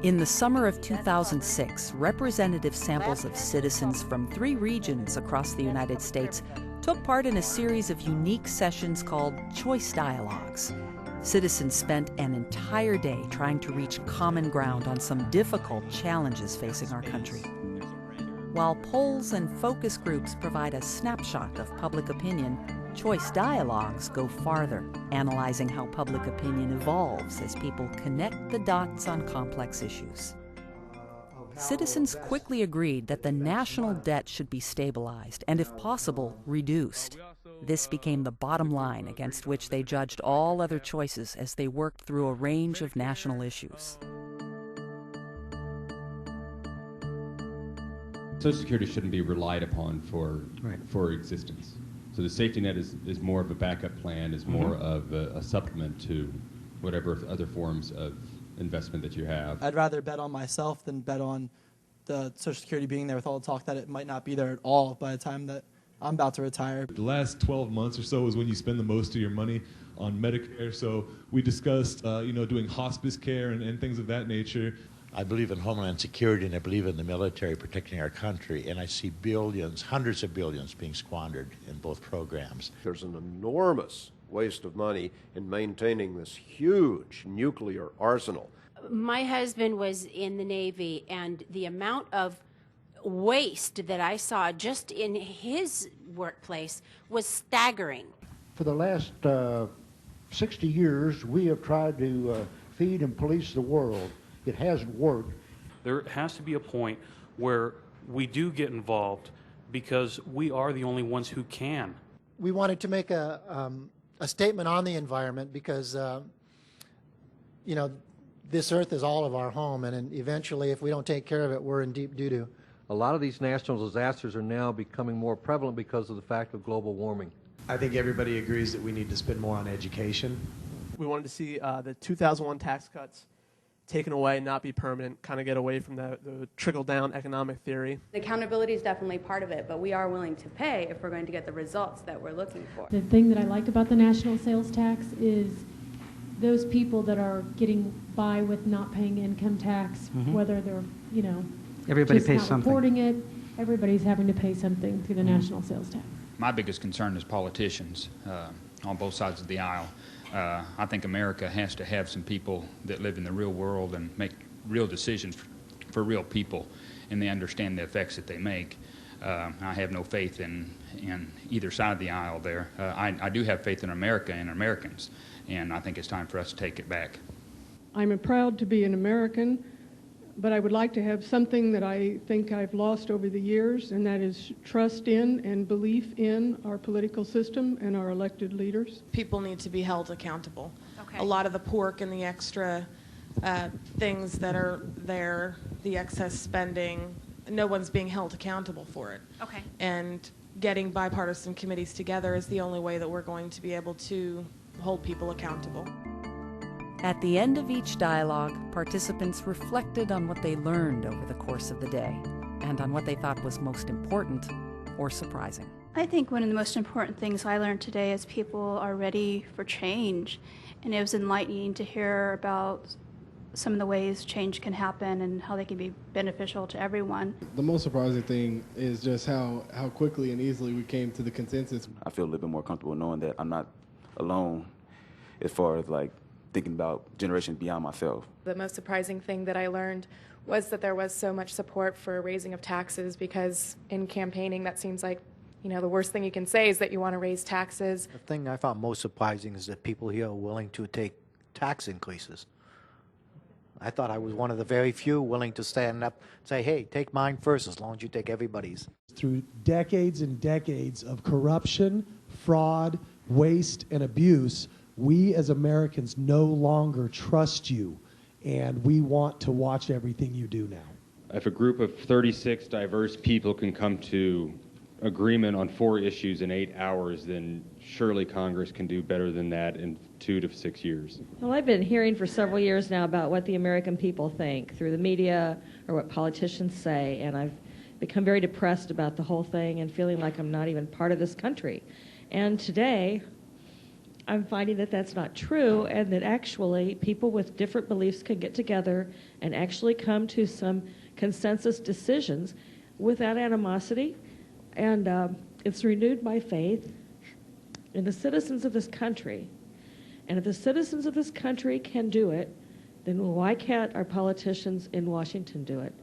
In the summer of 2006, representative samples of citizens from 3 regions across the United States took part in a series of unique sessions called ChoiceDialogues. Citizens spent an entire day trying to reach common ground on some difficult challenges facing our country. While polls and focus groups provide a snapshot of public opinion, ChoiceDialogues go farther, analyzing how public opinion evolves as people connect the dots on complex issues. Citizens quickly agreed that the national debt should be stabilized and, if possible, reduced. This became the bottom line against which they judged all other choices as they worked through a range of national issues. Social Security shouldn't be relied upon for existence. So the safety net is more of a backup plan, is more of a supplement to whatever other forms of investment that you have. I'd rather bet on myself than bet on the Social Security being there with all the talk that it might not be there at all by the time that I'm about to retire. The last 12 months or so is when you spend the most of your money on Medicare. So we discussed, doing hospice care and things of that nature. I believe in Homeland Security, and I believe in the military protecting our country, and I see billions, hundreds of billions being squandered in both programs. There's an enormous waste of money in maintaining this huge nuclear arsenal. My husband was in the Navy, and the amount of waste that I saw just in his workplace was staggering. For the last 60 years, we have tried to feed and police the world. It hasn't worked. There has to be a point where we do get involved because we are the only ones who can. We wanted to make a statement on the environment because, this earth is all of our home, and eventually if we don't take care of it, we're in deep doo-doo. A lot of these national disasters are now becoming more prevalent because of the fact of global warming. I think everybody agrees that we need to spend more on education. We wanted to see the 2001 tax cuts taken away, not be permanent, kind of get away from the trickle-down economic theory. Accountability is definitely part of it, but we are willing to pay if we're going to get the results that we're looking for. The thing that I liked about the national sales tax is those people that are getting by with not paying income tax, whether they're, everybody just pays not something. Reporting it, everybody's having to pay something through the national sales tax. My biggest concern is politicians on both sides of the aisle. I think America has to have some people that live in the real world and make real decisions for real people, and they understand the effects that they make. I have no faith in either side of the aisle there. I do have faith in America and Americans, and I think it's time for us to take it back. I'm proud to be an American, but I would like to have something that I think I've lost over the years, and that is trust in and belief in our political system and our elected leaders. People need to be held accountable. Okay. A lot of the pork and the extra things that are there, the excess spending, no one's being held accountable for it. Okay. And getting bipartisan committees together is the only way that we're going to be able to hold people accountable. At the end of each dialogue, participants reflected on what they learned over the course of the day and on what they thought was most important or surprising. I think one of the most important things I learned today is people are ready for change, and it was enlightening to hear about some of the ways change can happen and how they can be beneficial to everyone. The most surprising thing is just how quickly and easily we came to the consensus. I feel a little bit more comfortable knowing that I'm not alone as far as thinking about generations beyond myself. The most surprising thing that I learned was that there was so much support for raising of taxes, because in campaigning that seems like, the worst thing you can say is that you want to raise taxes. The thing I found most surprising is that people here are willing to take tax increases. I thought I was one of the very few willing to stand up and say, hey, take mine first as long as you take everybody's. Through decades and decades of corruption, fraud, waste, and abuse, we as Americans no longer trust you, and we want to watch everything you do now. If a group of 36 diverse people can come to agreement on 4 issues in 8 hours, then surely Congress can do better than that in 2 to 6 years. Well, I've been hearing for several years now about what the American people think through the media or what politicians say, and I've become very depressed about the whole thing and feeling like I'm not even part of this country. And today, I'm finding that that's not true, and that actually people with different beliefs can get together and actually come to some consensus decisions without animosity. And it's renewed my faith in the citizens of this country. And if the citizens of this country can do it, then why can't our politicians in Washington do it?